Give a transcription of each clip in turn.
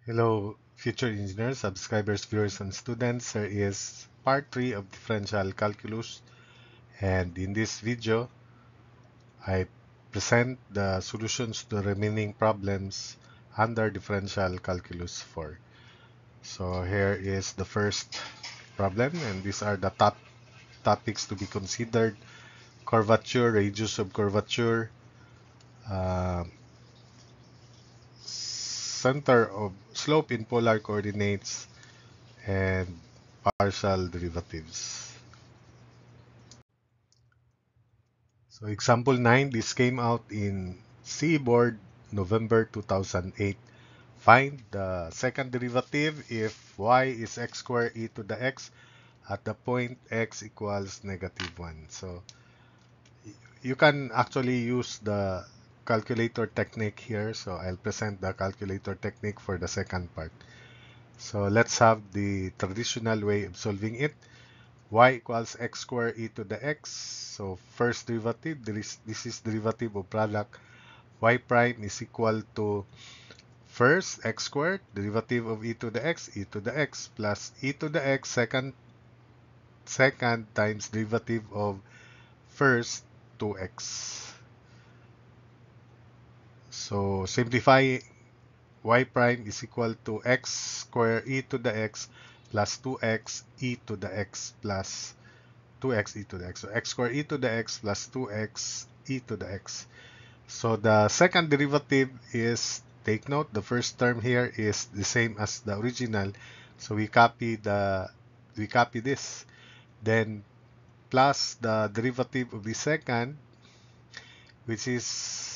Hello, future engineers, subscribers, viewers, and students. Here is part 3 of differential calculus. And in this video, I present the solutions to the remaining problems under differential calculus 4. So here is the first problem, and these are the top topics to be considered: curvature, radius of curvature, uh, center of slope in polar coordinates, and partial derivatives. So example 9, this came out in CE Board November 2008. Find the second derivative if y is x squared e to the x at the point x equals -1. So you can actually use the calculator technique here. So I'll present the calculator technique for the second part. So let's have the traditional way of solving it. Y equals x squared e to the x. So first derivative, this is derivative of product. Y prime is equal to first x squared, derivative of e to the x plus e to the x second times derivative of first 2x. So simplify, y prime is equal to x squared e to the x plus 2x e to the x plus 2x e to the x. So x squared e to the x plus 2x e to the x. So the second derivative is, take note, the first term here is the same as the original. So we copy this. Then plus the derivative of the second, which is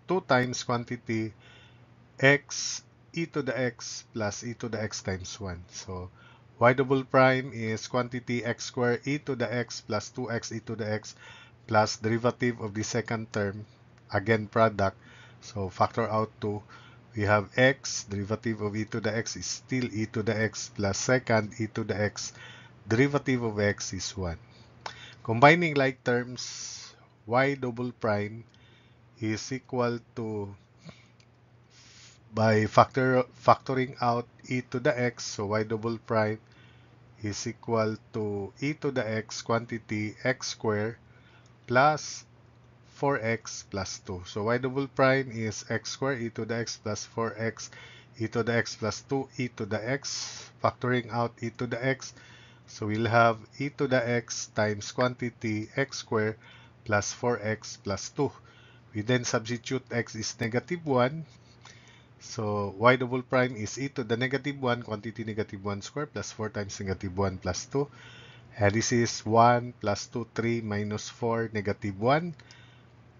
2 times quantity x e to the x plus e to the x times 1. So y double prime is quantity x squared e to the x plus 2x e to the x plus derivative of the second term, again product. So factor out 2. We have x, derivative of e to the x is still e to the x plus second e to the x, derivative of x is 1. Combining like terms, y double prime is equal to, by factoring out e to the x, so y double prime is equal to e to the x quantity x squared plus 4x plus 2. So y double prime is x squared e to the x plus 4x e to the x plus 2 e to the x. Factoring out e to the x, so we'll have e to the x times quantity x squared plus 4x plus 2. We then substitute x is -1. So y double prime is e to the -1 quantity -1 square plus 4 times -1 plus 2. And this is 1 plus 2, 3 minus 4, -1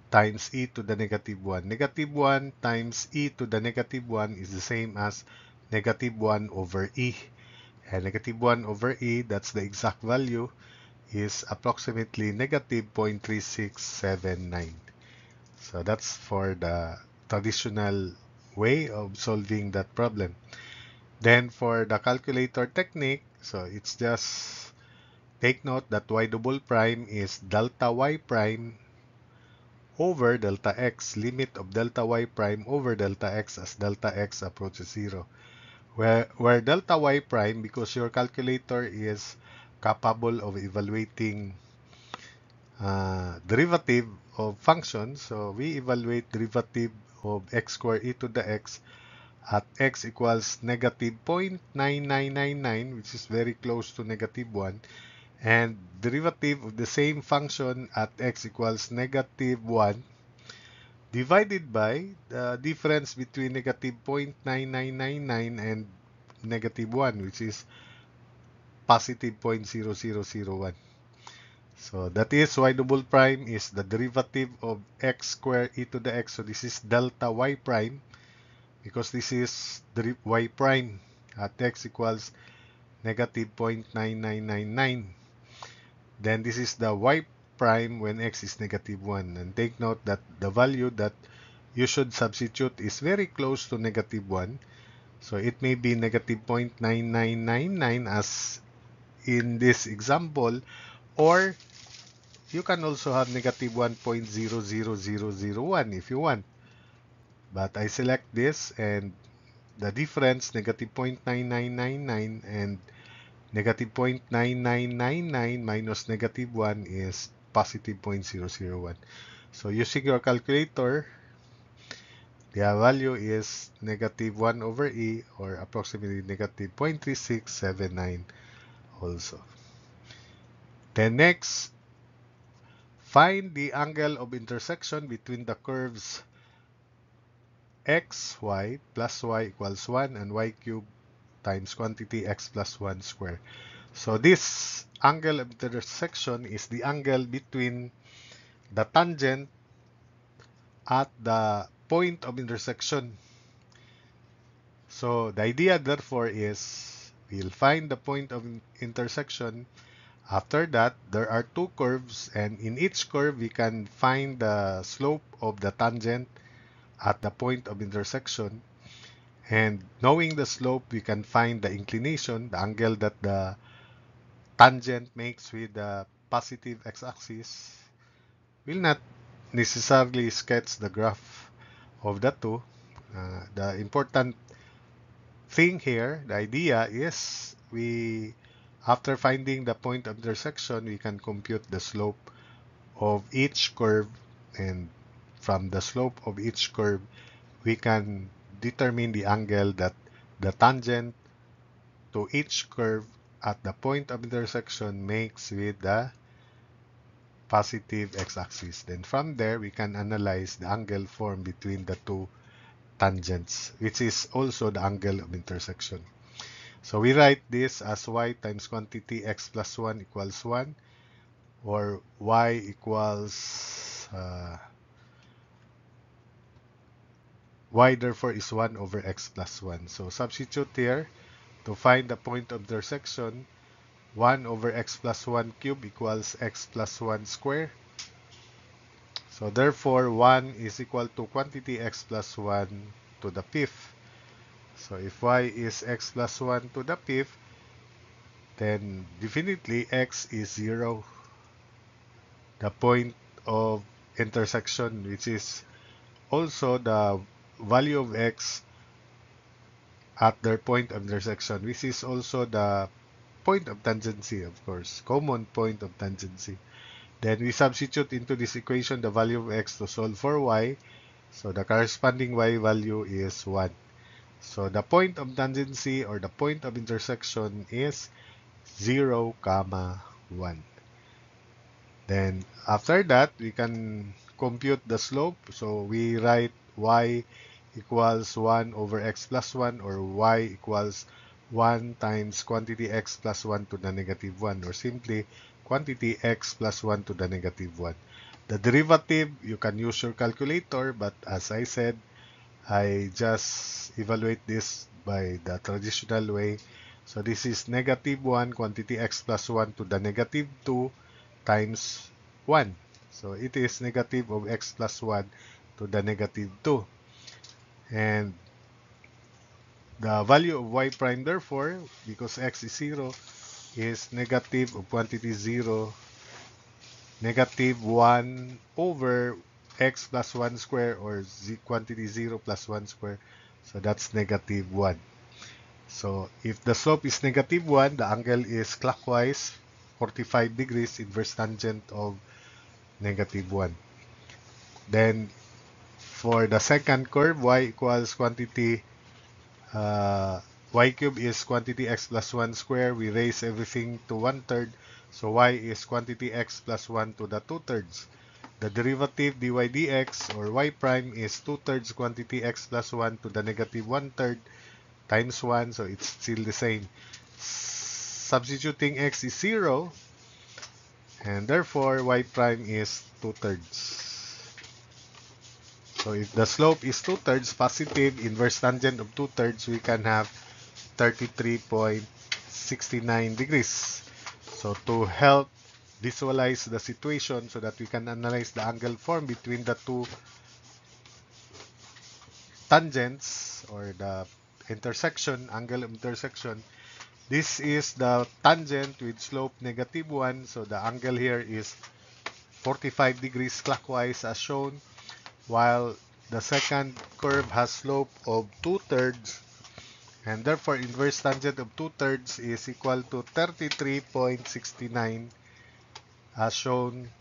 times e to the -1. -1 times e to the -1 is the same as -1 over e. And -1 over e, that's the exact value, is approximately -0.3679. So that's for the traditional way of solving that problem. Then for the calculator technique, so it's just take note that y double prime is delta y prime over delta x, limit of delta y prime over delta x as delta x approaches 0. Where delta y prime, because your calculator is capable of evaluating derivative of functions, so we evaluate derivative of x squared e to the x at x equals -0.9999, which is very close to -1, and derivative of the same function at x equals -1 divided by the difference between -0.9999 and -1, which is positive 0.0001. So that is y double prime is the derivative of x squared e to the x. So this is delta y prime, because this is y prime at x equals -0.9999. Then this is the y prime when x is -1. And take note that the value that you should substitute is very close to -1. So it may be -0.9999 as in this example, or you can also have -1.00001 if you want. But I select this, and the difference, negative 0.9999, and negative 0.9999 minus negative 1 is positive 0.001. So using your calculator, the value is negative 1 over E, or approximately negative 0.3679 also. Then next, find the angle of intersection between the curves x, y plus y equals 1 and y cubed times quantity x plus 1 square. So this angle of intersection is the angle between the tangent at the point of intersection. So the idea therefore is we'll find the point of intersection. After that, there are two curves, and in each curve we can find the slope of the tangent at the point of intersection. And knowing the slope, we can find the inclination, the angle that the tangent makes with the positive x-axis. We'll not necessarily sketch the graph of the two. The important thing here, the idea is after finding the point of intersection, we can compute the slope of each curve, and from the slope of each curve, we can determine the angle that the tangent to each curve at the point of intersection makes with the positive x-axis. Then from there, we can analyze the angle formed between the two tangents, which is also the angle of intersection. So we write this as y times quantity x plus 1 equals 1, or y equals y therefore is 1 over x plus 1. So substitute here to find the point of intersection. 1 over x plus 1 cube equals x plus 1 square. So therefore 1 is equal to quantity x plus 1 to the fifth. So if y is x plus 1 to the fifth, then definitely x is 0. The point of intersection, which is also the value of x at their point of intersection, which is also the point of tangency, of course, common point of tangency. Then we substitute into this equation the value of x to solve for y. So the corresponding y value is 1. So the point of tangency, or the point of intersection, is 0, 1. Then after that, we can compute the slope. So we write y equals 1 over x plus 1, or y equals 1 times quantity x plus 1 to the negative 1, or simply quantity x plus 1 to the negative 1. The derivative, you can use your calculator, but as I said, I just evaluate this by the traditional way. So this is negative 1 quantity x plus 1 to the negative 2 times 1. So it is negative of x plus 1 to the negative 2. And the value of y prime, therefore, because x is 0, is negative of quantity 0, negative 1 over x plus 1 square, or quantity 0 plus 1 square. So that's negative 1. So if the slope is negative 1, the angle is clockwise, 45 degrees, inverse tangent of negative 1. Then for the second curve, y equals quantity, y cube is quantity x plus 1 square. We raise everything to 1/3. So y is quantity x plus 1 to the 2/3. The derivative dy dx, or y prime, is 2/3 quantity x plus 1 to the negative 1/3 times 1. So it's still the same. Substituting x is 0, and therefore y prime is 2/3. So if the slope is 2/3 positive, inverse tangent of 2/3, we can have 33.69 degrees. So to help visualize the situation so that we can analyze the angle formed between the two tangents, or the intersection, angle of intersection, this is the tangent with slope negative 1. So the angle here is 45 degrees clockwise as shown, while the second curve has slope of 2/3. And therefore, inverse tangent of 2/3 is equal to 33.69 as shown.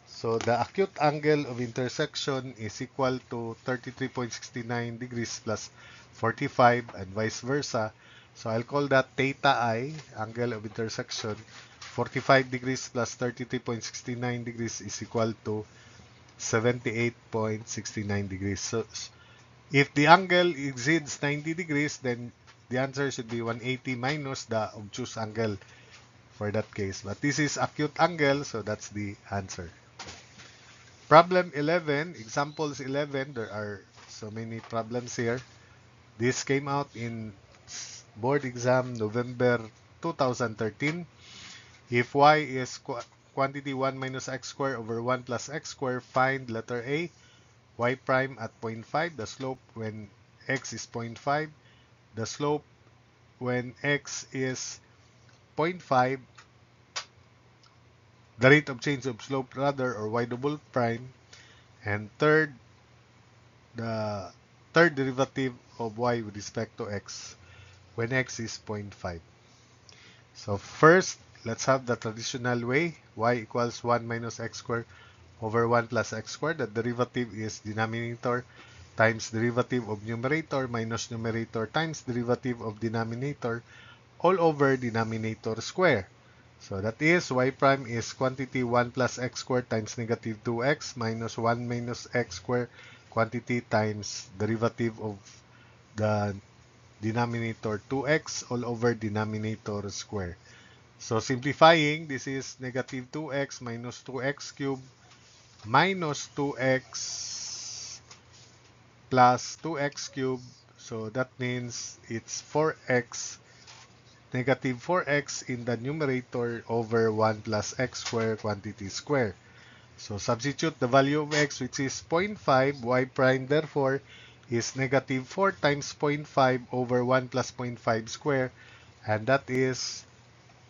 So the acute angle of intersection is equal to 33.69 degrees plus 45 and vice versa. So I'll call that theta I, angle of intersection. 45 degrees plus 33.69 degrees is equal to 78.69 degrees. So if the angle exceeds 90 degrees, then the answer should be 180 minus the obtuse angle for that case. But this is acute angle, so that's the answer. Problem 11, examples 11, there are so many problems here. This came out in board exam November 2013. If y is quantity 1 minus x squared over 1 plus x squared, find letter A, y prime at 0.5, the slope when x is 0.5, the slope when x is 0.5, the rate of change of slope rather, or y double prime, and the third derivative of y with respect to x when x is 0.5. So first, let's have the traditional way. Y equals 1 minus x squared over 1 plus x squared. The derivative is denominator times derivative of numerator minus numerator times derivative of denominator all over denominator square. So that is y prime is quantity 1 plus x squared times negative 2x minus 1 minus x squared quantity times derivative of the denominator 2x all over denominator square. So simplifying, this is negative 2x minus 2x cubed minus 2x plus 2x cubed. So that means it's 4x, negative 4x in the numerator over 1 plus x squared quantity square. So substitute the value of x, which is 0.5, y prime therefore is negative 4 times 0.5 over 1 plus 0.5 square, and that is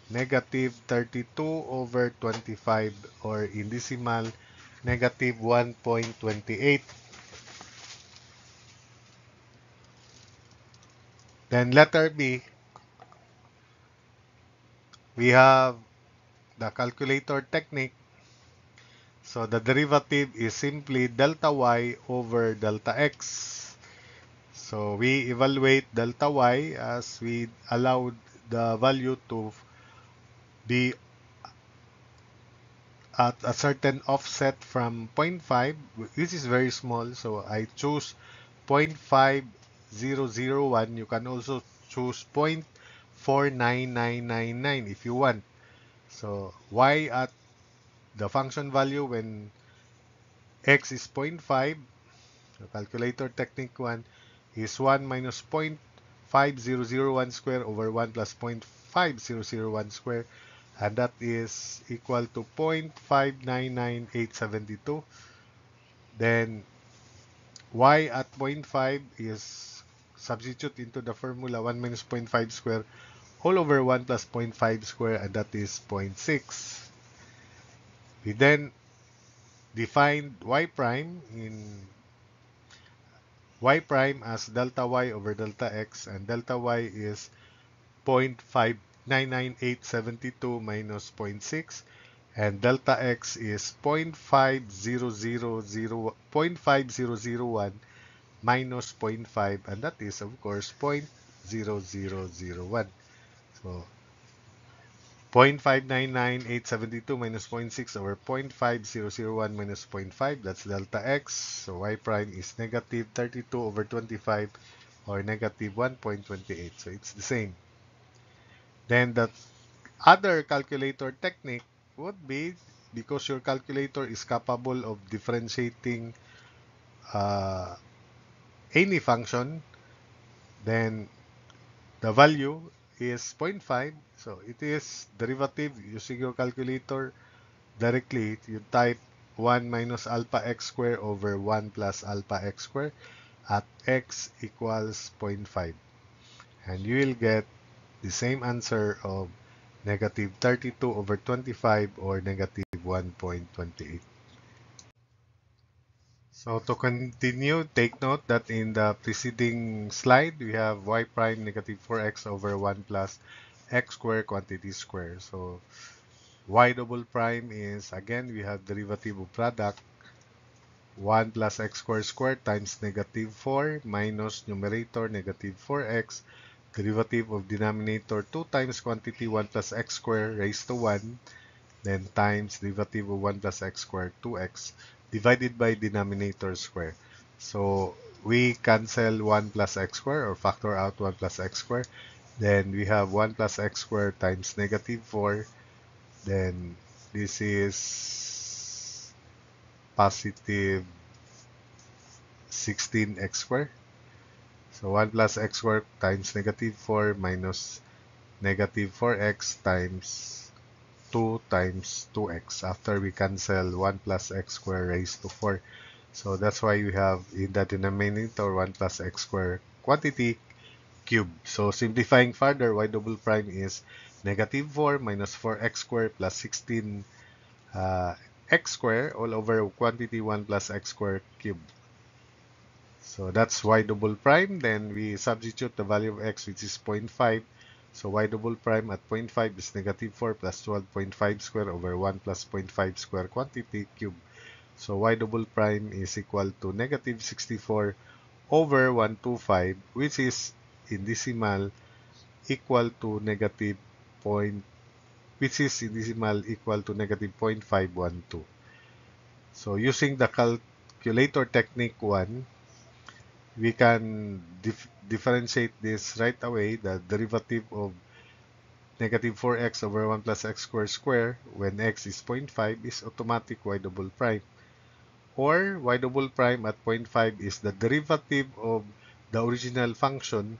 negative 32 over 25, or in decimal, negative 1.28. Then letter B, we have the calculator technique. So the derivative is simply delta y over delta x. So we evaluate delta y as we allowed the value to be at a certain offset from 0.5. This is very small, so I choose 0.5001. You can also choose 0.49999 if you want. So y at the function value when x is 0.5, the calculator technique 1 is 1 minus 0.5001 square over 1 plus 0.5001 square, and that is equal to 0.599872. Then y at 0.5 is substitute into the formula 1 minus 0.5 square all over 1 plus 0.5 square, and that is 0.6. We then define y prime as delta y over delta x, and delta y is 0.599872 minus zero point 0.6, and delta x is 0.5001 minus zero point 0.5, and that is of course 0.0001. So 0.599872 minus zero point 0.6 over 0.5001 minus zero point 0.5, that's delta x. So y prime is negative 32 over 25, or negative 1.28. So it's the same. Then the other calculator technique would be, because your calculator is capable of differentiating any function, then the value is 0.5. So it is derivative using your calculator directly. You type 1 minus alpha x squared over 1 plus alpha x squared at x equals 0.5. And you will get the same answer of negative 32 over 25, or negative 1.28. So to continue, take note that in the preceding slide, we have y prime negative 4x over 1 plus x square quantity square. So y double prime is, again, we have derivative of product 1 plus x square squared times negative 4 minus numerator negative 4x, derivative of denominator 2 times quantity 1 plus x square raised to 1, then times derivative of 1 plus x squared 2x divided by denominator square. So we cancel 1 plus x squared or factor out 1 plus x squared. Then we have 1 plus x squared times negative 4. Then this is positive 16x squared. So 1 plus x squared times negative 4 minus negative 4x times 2 times 2x after we cancel 1 plus x squared raised to 4. So that's why we have in the denominator 1 plus x squared quantity cube. So simplifying further, y double prime is negative 4 minus 4x squared plus 16 x squared all over quantity 1 plus x squared cube. So that's y double prime. Then we substitute the value of x, which is 0.5. So y double prime at 0.5 is negative 4 plus 12.5 square over 1 plus 0.5 square quantity cube. So y double prime is equal to negative 64 over 125, which is in decimal equal to negative point, which is in decimal equal to negative 0.512. So using the calculator technique 1, we can differentiate this right away. The derivative of negative 4x over 1 plus x square when x is 0.5 is automatic y double prime. Or y double prime at 0.5 is the derivative of the original function.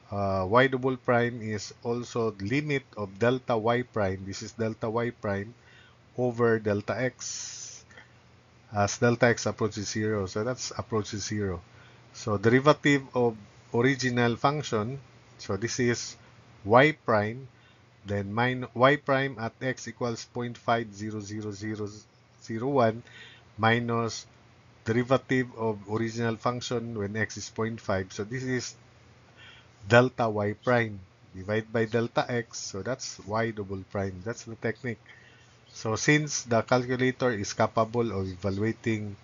Y double prime is also limit of delta y prime. This is delta y prime over delta x as delta x approaches 0. So that's approaches 0. So derivative of original function, so this is y prime, then y prime at x equals 0.50001 minus derivative of original function when x is 0.5. So this is delta y prime. Divide by delta x, so that's y double prime. That's the technique. So since the calculator is capable of evaluating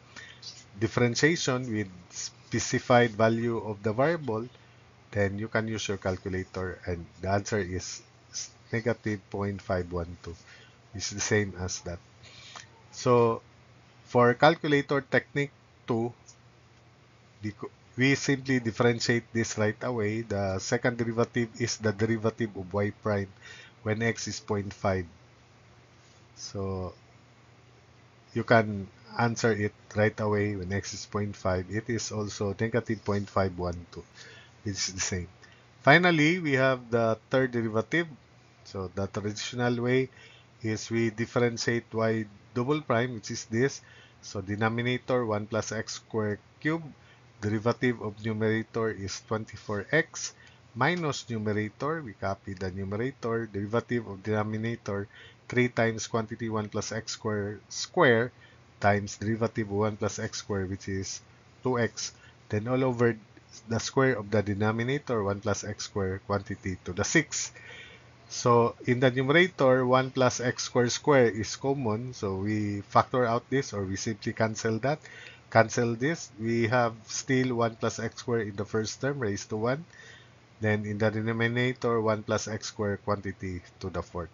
differentiation with specified value of the variable, then you can use your calculator and the answer is negative 0.512. It's the same as that. So for calculator technique 2, we simply differentiate this right away. The second derivative is the derivative of y prime when x is 0.5. So you can answer it right away when x is 0.5. It is also negative 0.512. It's the same. Finally, we have the third derivative. So the traditional way is we differentiate y double prime, which is this. So denominator 1 plus x squared cube. Derivative of numerator is 24x minus numerator. We copy the numerator. Derivative of denominator 3 times quantity 1 plus x square times derivative of 1 plus x squared, which is 2x. Then all over the square of the denominator 1 plus x squared quantity to the 6. So in the numerator 1 plus x square is common, so we factor out this or we simply cancel that. Cancel this, we have still 1 plus x squared in the first term raised to 1. Then in the denominator 1 plus x squared quantity to the fourth.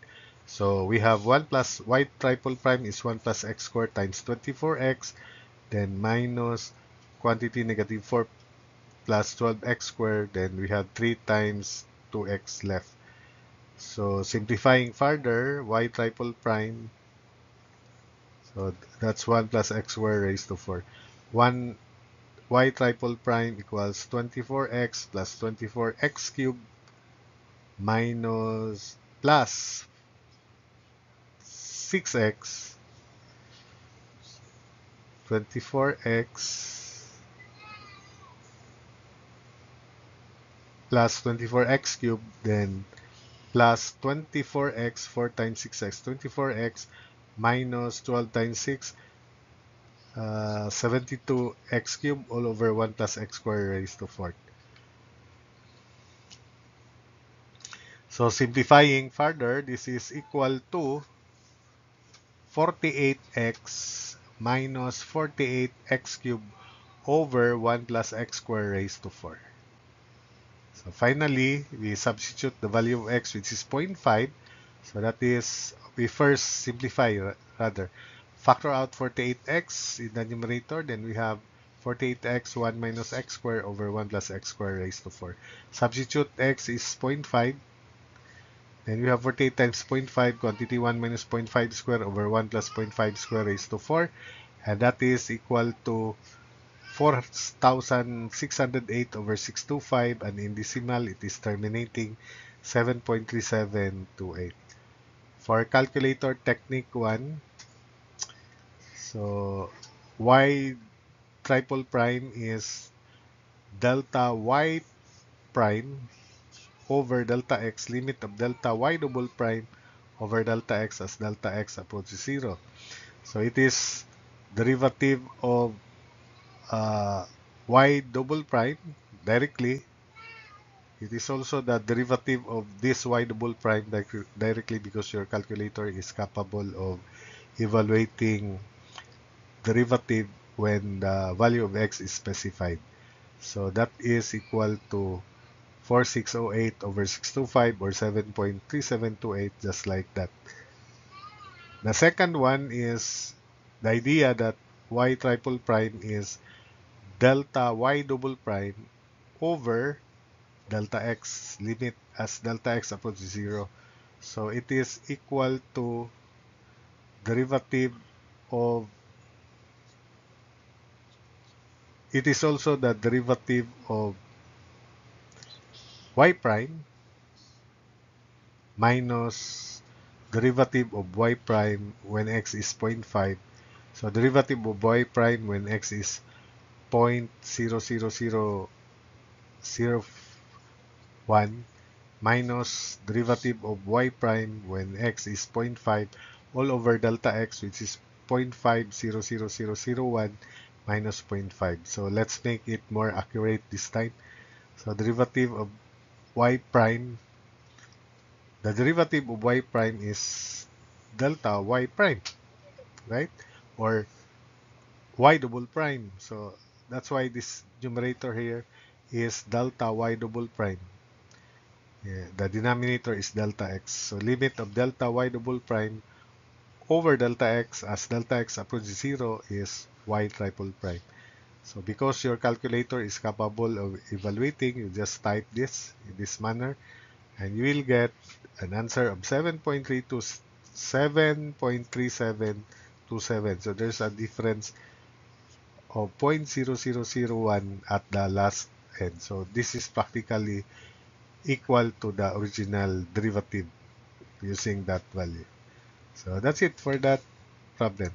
So we have 1 plus y triple prime is 1 plus x squared times 24x, then minus quantity negative 4 plus 12x squared, then we have 3 times 2x left. So simplifying further, y triple prime, so that's 1 plus x squared raised to 4. 1 y triple prime equals 24x plus 24x cubed minus plus 6x, 24x plus 24x cubed, then plus 24x, 4 times 6x, 24x minus 12 times 6, 72x cubed all over 1 plus x squared raised to 4. So simplifying further, this is equal to 48x minus 48x cubed over 1 plus x squared raised to 4. So finally, we substitute the value of x, which is 0.5. So that is, we first simplify, rather. Factor out 48x in the numerator, then we have 48x 1 minus x squared over 1 plus x squared raised to 4. Substitute x is 0.5. Then we have 48 times 0.5, quantity 1 minus 0.5 square over 1 plus 0.5 square raised to 4. And that is equal to 4,608 over 625, and in decimal, it is terminating 7.3728. For calculator technique 1, so y triple prime is delta y prime over delta x, limit of delta y double prime over delta x as delta x approaches 0. So it is derivative of y double prime directly. It is also the derivative of this y double prime directly, because your calculator is capable of evaluating derivative when the value of x is specified. So that is equal to 4608 over 625, or 7.3728, just like that. The second one is the idea that y triple prime is delta y double prime over delta x, limit as delta x approaches 0. So it is equal to derivative of, it is also the derivative of y prime minus derivative of y prime when x is 0.5. So derivative of y prime when x is 0.00001 minus derivative of y prime when x is 0.5 all over delta x, which is 0.500001 minus 0.5. So let's make it more accurate this time. So derivative of y prime, the derivative of y prime is delta y prime, right? Or y double prime. So that's why this numerator here is delta y double prime. Yeah, the denominator is delta x. So limit of delta y double prime over delta x as delta x approaches 0 is y triple prime. So because your calculator is capable of evaluating, you just type this in this manner, and you will get an answer of 7.3727. So there's a difference of 0.0001 at the last end. So this is practically equal to the original derivative using that value. So that's it for that problem.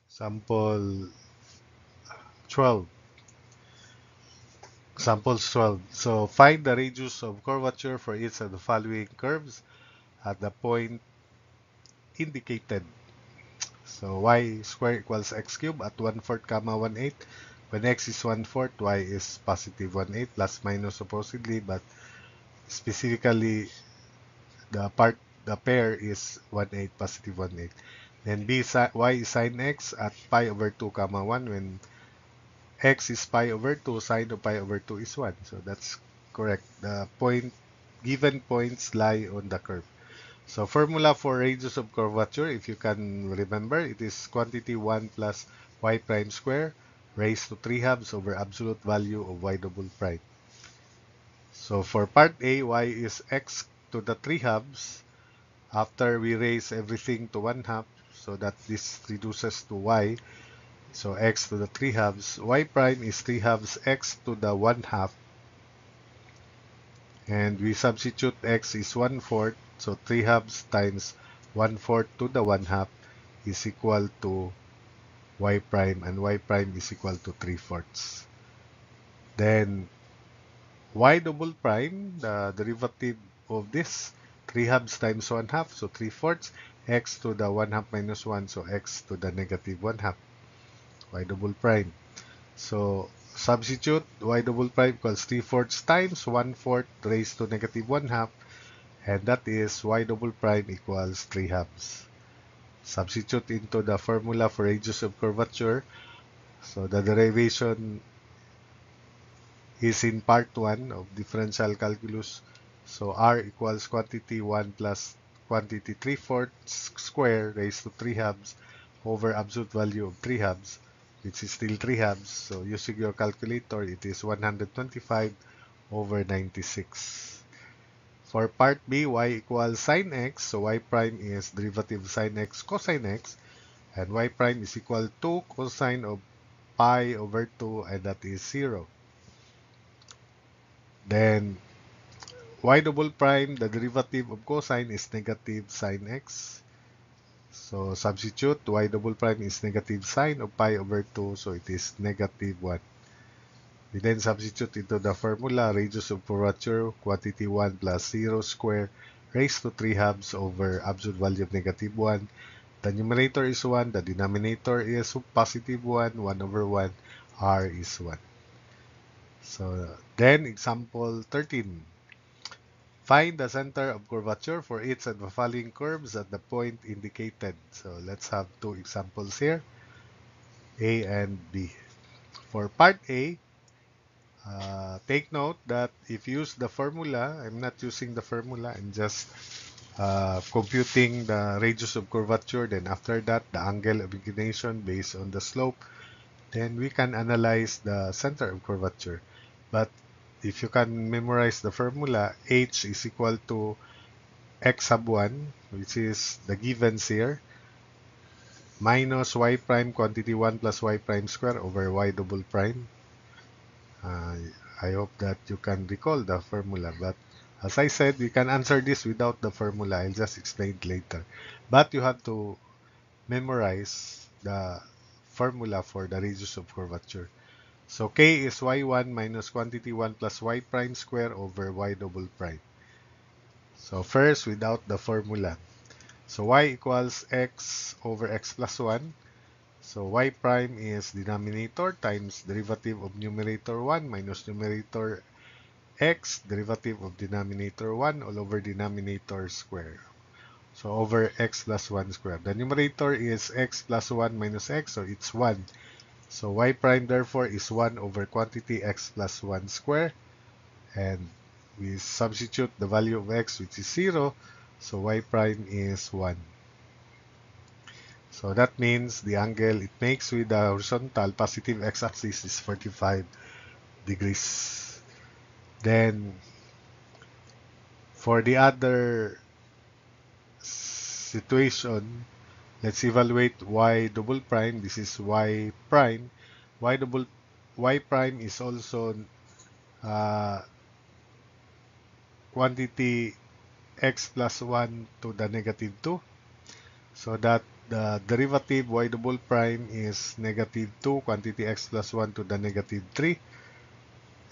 Sample 12. Examples 12. So find the radius of curvature for each of the following curves at the point indicated. So y squared equals x cubed at 1/4 comma 1/8. When x is 1/4, y is positive 1/8, plus minus supposedly, but specifically the pair is 1/8, positive 1/8. Then y is sine x at pi over 2 comma 1. When x is pi over 2, sine of pi over 2 is 1. So that's correct. The given points lie on the curve. So formula for radius of curvature, if you can remember, it is quantity 1 plus y prime square raised to 3 halves over absolute value of y double prime. So for part A, y is x to the 3 halves after we raise everything to 1/2, so that this reduces to y. So x to the 3 halves. Y prime is 3 halves x to the 1/2. And we substitute x is 1/4. So 3 halves times 1/4 to the 1/2 is equal to y prime. And y prime is equal to 3/4. Then y double prime, the derivative of this. 3 halves times 1 half, so 3/4. X to the 1 half minus 1, so x to the negative 1 half. Y double prime. So substitute y double prime equals 3/4 times 1/4 raised to negative 1 half, and that is y double prime equals 3 halves. Substitute into the formula for radius of curvature. So the derivation is in part 1 of differential calculus. So r equals quantity 1 plus quantity 3/4 square raised to 3 halves over absolute value of 3 halves, which is still 3 halves. So using your calculator, it is 125 over 96. For part B, y equals sine x. So y prime is derivative of sine x cosine x. And y prime is equal to cosine of pi over 2, and that is 0. Then y double prime, the derivative of cosine is negative sine x. So substitute, y double prime is negative sine of pi over 2, so it is negative 1. We then substitute into the formula radius of curvature, quantity 1 plus 0 square raised to 3 halves over absolute value of negative 1. The numerator is 1, the denominator is positive 1, 1 over 1, r is 1. So then example 13. Find the center of curvature for each of the following curves at the point indicated. So let's have two examples here, A and B. For part A, take note that if you use the formula, I'm not using the formula, I'm just computing the radius of curvature. Then after that, the angle of inclination based on the slope. Then we can analyze the center of curvature. But if you can memorize the formula, h is equal to x sub 1, which is the givens here, minus y prime quantity 1 plus y prime square over y double prime. I hope that you can recall the formula, but as I said, you can answer this without the formula. I'll just explain it later. But you have to memorize the formula for the radius of curvature. So k is y1 minus quantity 1 plus y prime square over y double prime. So first, without the formula. So y equals x over x plus 1. So y prime is denominator times derivative of numerator 1 minus numerator x, derivative of denominator 1 all over denominator square. So over x plus 1 square. The numerator is x plus 1 minus x, so it's 1. So y prime therefore is 1 over quantity x plus 1 square. And we substitute the value of x, which is 0. So y prime is 1. So that means the angle it makes with the horizontal positive x-axis is 45 degrees. Then for the other situation, let's evaluate y double prime. This is y prime. Y prime is also quantity x plus 1 to the negative 2. So that the derivative y double prime is negative 2 quantity x plus 1 to the negative 3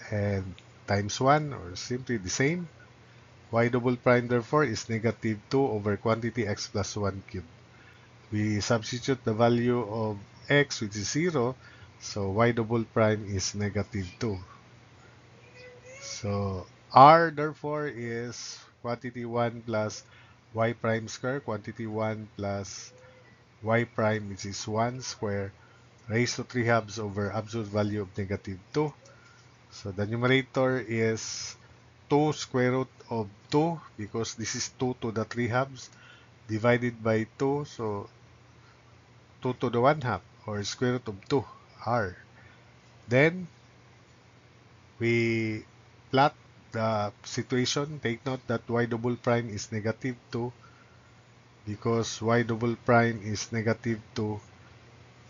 and times 1, or simply the same. Y double prime therefore is negative 2 over quantity x plus 1 cubed. We substitute the value of x, which is 0, so y double prime is negative 2. So r therefore is quantity 1 plus y prime square, quantity 1 plus y prime, which is 1 square, raised to 3 halves over absolute value of negative 2. So the numerator is 2 square root of 2, because this is 2 to the 3 halves, divided by 2, so 2 to the 1 half, or square root of 2, r. Then we plot the situation. Take note that y double prime is negative 2. Because y double prime is negative 2,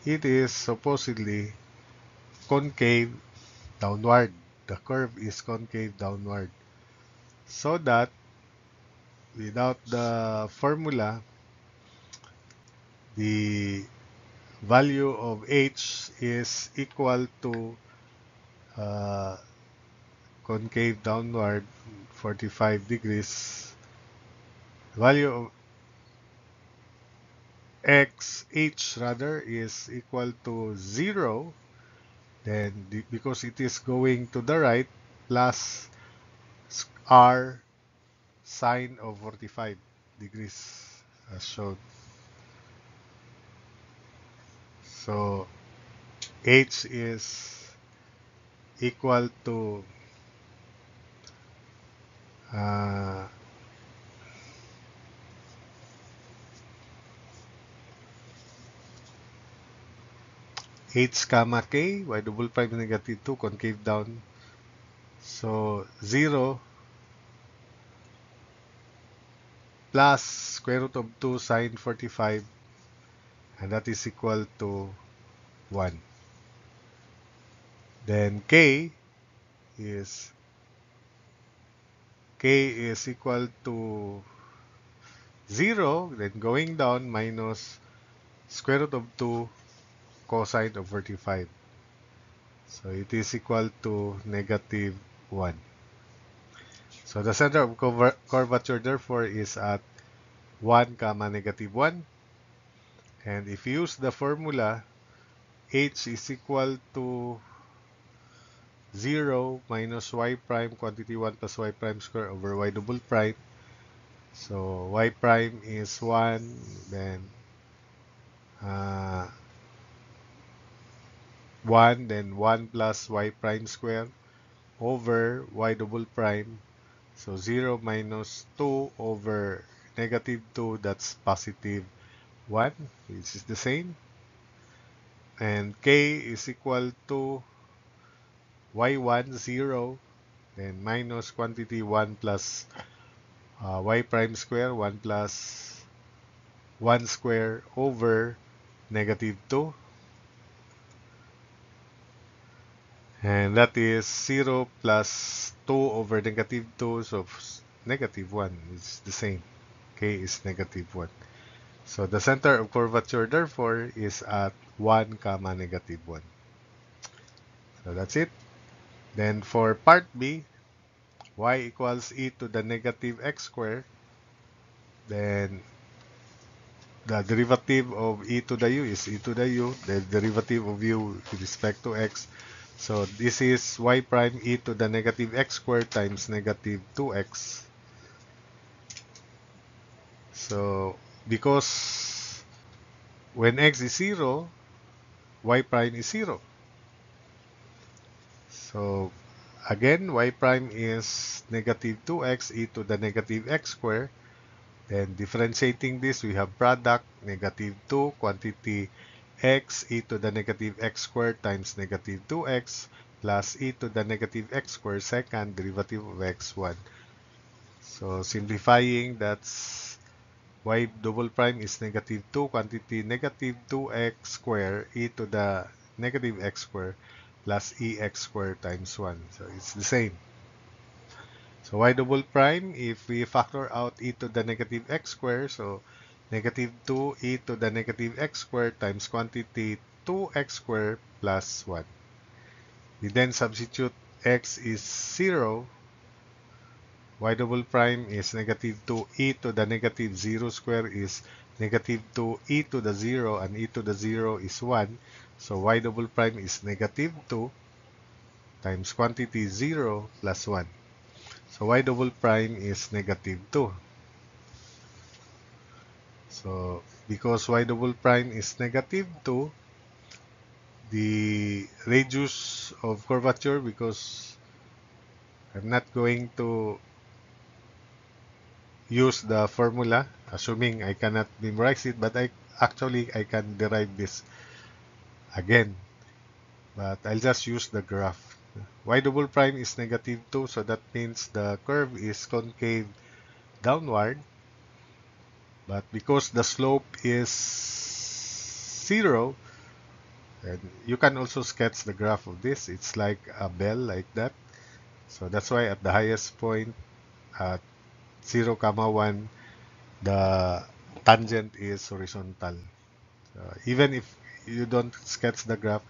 it is supposedly concave downward. The curve is concave downward. So that without the formula, the value of h is equal to concave downward 45 degrees, the value of h rather is equal to 0, then because it is going to the right, plus r sine of 45 degrees as shown. So h is equal to h comma k, y double prime negative 2, concave down. So 0 plus square root of 2 sine 45, and that is equal to 1. Then is equal to 0, then going down minus square root of 2 cosine of 45. So it is equal to negative 1. So the center of curvature therefore is at 1 comma negative 1. And if you use the formula, h is equal to 0 minus y prime quantity 1 plus y prime square over y double prime. So y prime is 1, then 1, then 1 plus y prime square over y double prime. So 0 minus 2 over negative 2, that's positive 1, which is the same. And k is equal to y1, 0, then minus quantity 1 plus y prime square, 1 plus 1 square over negative 2. And that is 0 plus 2 over negative 2, so negative 1 is the same. K is negative 1. So the center of curvature therefore is at 1 comma negative 1. So that's it. Then for part B, y equals e to the negative x squared. Then the derivative of e to the u is e to the u. The derivative of u with respect to x. So this is y prime e to the negative x squared times negative 2x. So because when x is 0, y prime is 0. So again, y prime is negative 2x e to the negative x squared. Then differentiating this, we have product negative 2 quantity x e to the negative x squared times negative 2x plus e to the negative x squared second derivative of x1. So simplifying, that's y double prime is negative 2 quantity negative 2x squared e to the negative x squared plus ex squared times 1. So it's the same. So y double prime, if we factor out e to the negative x squared, so negative 2 e to the negative x squared times quantity 2x squared plus 1. We then substitute x is 0, y double prime is negative 2 e to the negative 0 square is negative 2 e to the 0, and e to the 0 is 1. So y double prime is negative 2 times quantity 0 plus 1. So y double prime is negative 2. So because y double prime is negative 2, the radius of curvature, because I'm not going to use the formula, assuming I cannot memorize it, but I can derive this again. But I'll just use the graph. Y double prime is negative 2, so that means the curve is concave downward. But because the slope is 0, and you can also sketch the graph of this. It's like a bell like that. So that's why at the highest point at 0, 1, the tangent is horizontal. Even if you don't sketch the graph,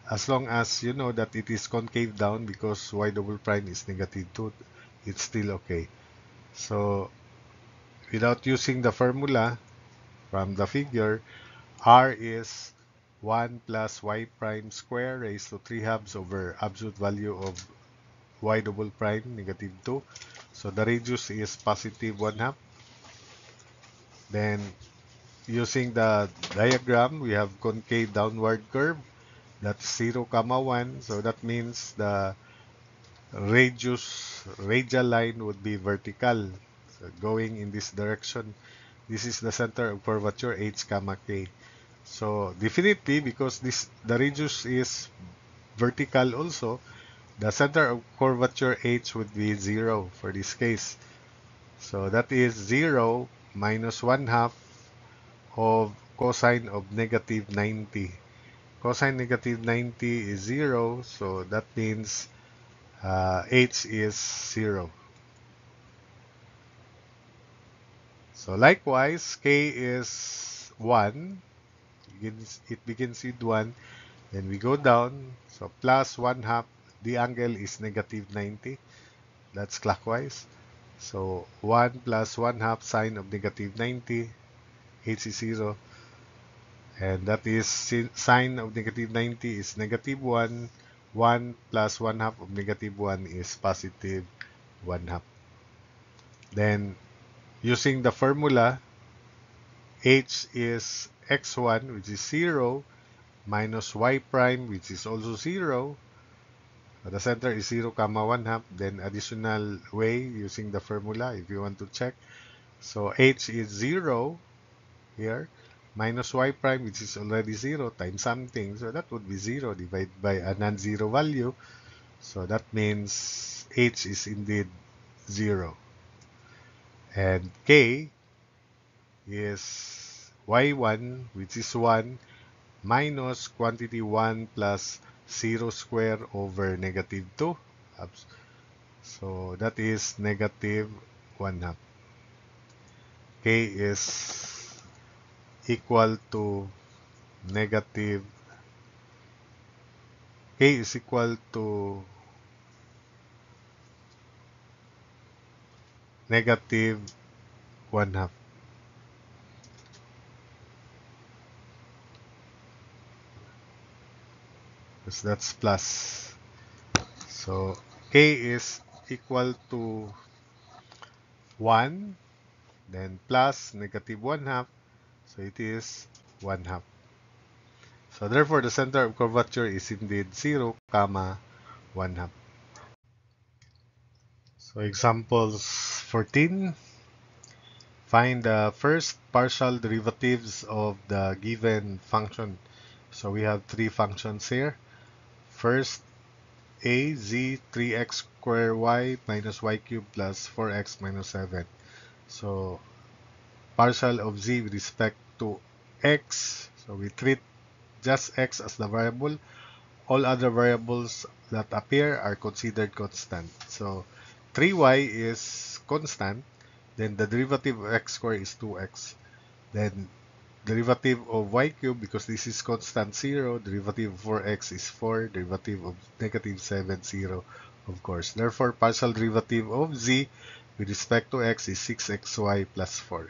as long as you know that it is concave down because y double prime is negative 2, it's still okay. So without using the formula from the figure, r is 1 plus y prime square raised to 3 halves over absolute value of y double prime negative 2. So the radius is positive 1 half. Then using the diagram, we have concave downward curve. That's 0, comma 1. So that means the radial line would be vertical. So going in this direction. This is the center of curvature h, comma k. So definitely, because the radius is vertical also, the center of curvature h would be 0 for this case. So that is 0 minus 1 half of cosine of negative 90. Cosine negative 90 is 0, so that means h is 0. So likewise, k is 1. It begins with 1. Then we go down. So plus 1 half. The angle is negative 90. That's clockwise. So 1 plus 1 half sine of negative 90. H is 0. And that is sine of negative 90 is negative 1. 1 plus 1 half of negative 1 is positive 1 half. Then using the formula, h is x1, which is 0, minus y prime, which is also 0. The center is 0, comma 1 half. Then additional way using the formula if you want to check. So h is 0 here, minus y prime, which is already 0, times something. So that would be 0 divided by a non-zero value. So that means h is indeed 0. And k is y1, which is 1, minus quantity 1 plus 0 square over negative 2. So that is negative 1 half. K is equal to negative, K is equal to negative 1 half. Because that's plus. So K is equal to 1, then plus negative 1 half. So it is 1 half. So therefore, the center of curvature is indeed 0, comma 1 half. So examples 14. Find the first partial derivatives of the given function. So we have three functions here. First, a z 3x squared y minus y cubed plus 4x minus 7. So partial of z with respect to x. So we treat just x as the variable. All other variables that appear are considered constant. So 3y is constant. Then the derivative of x squared is 2x. Then derivative of y cubed, because this is constant, 0. Derivative of 4x is 4. Derivative of negative 7, 0, of course. Therefore, partial derivative of z with respect to x is 6xy plus 4.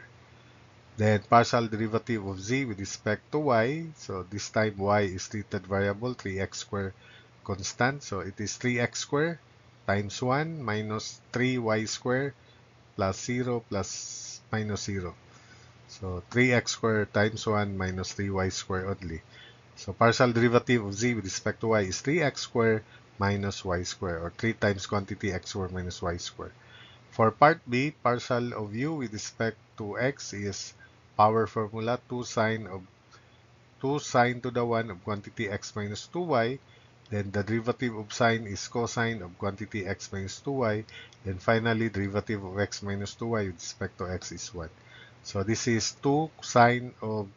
Then partial derivative of z with respect to y. So this time y is treated variable, 3x squared constant. So it is 3x squared times 1 minus 3y squared plus 0 plus minus 0. So 3x squared times 1 minus 3y squared only. So partial derivative of z with respect to y is 3x squared minus y squared, or 3 times quantity x squared minus y squared. For part B, partial of u with respect to x is power formula 2 sine to the 1 of quantity x minus 2y. Then the derivative of sine is cosine of quantity x minus 2y. Then finally, derivative of x minus 2y with respect to x is 1. So this is 2 sine of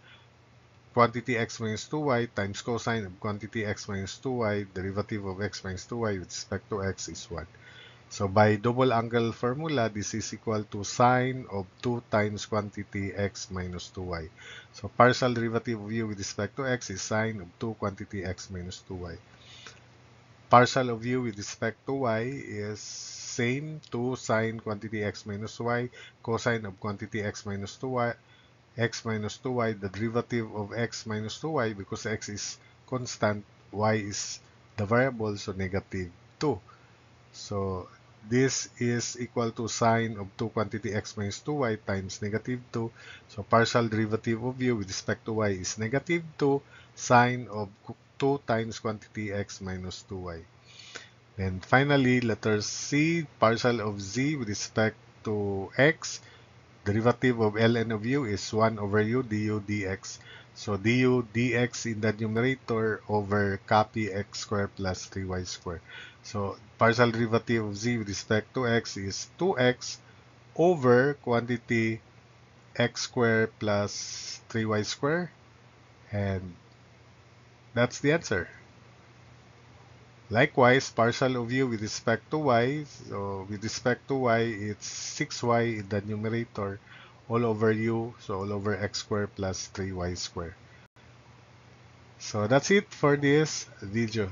quantity x minus 2y times cosine of quantity x minus 2y. Derivative of x minus 2y with respect to x is 1. So by double angle formula, this is equal to sine of 2 times quantity x minus 2y. So partial derivative of u with respect to x is sine of 2 quantity x minus 2y. Partial of u with respect to y is same to sine quantity x minus y, cosine of quantity x minus 2y, x minus 2y, the derivative of x minus 2y, because x is constant, y is the variable, so negative 2. So this is equal to sine of 2 quantity x minus 2y times negative 2. So partial derivative of u with respect to y is negative 2 sine of 2 times quantity x minus 2y. And finally, letter C, partial of z with respect to x. Derivative of ln of u is 1 over u du dx. So du dx in the numerator over copy x squared plus 3y squared. So partial derivative of z with respect to x is 2x over quantity x squared plus 3y squared. And that's the answer. Likewise, partial of u with respect to y. So with respect to y, it's 6y in the numerator all over u, so all over x squared plus 3y squared. So that's it for this video.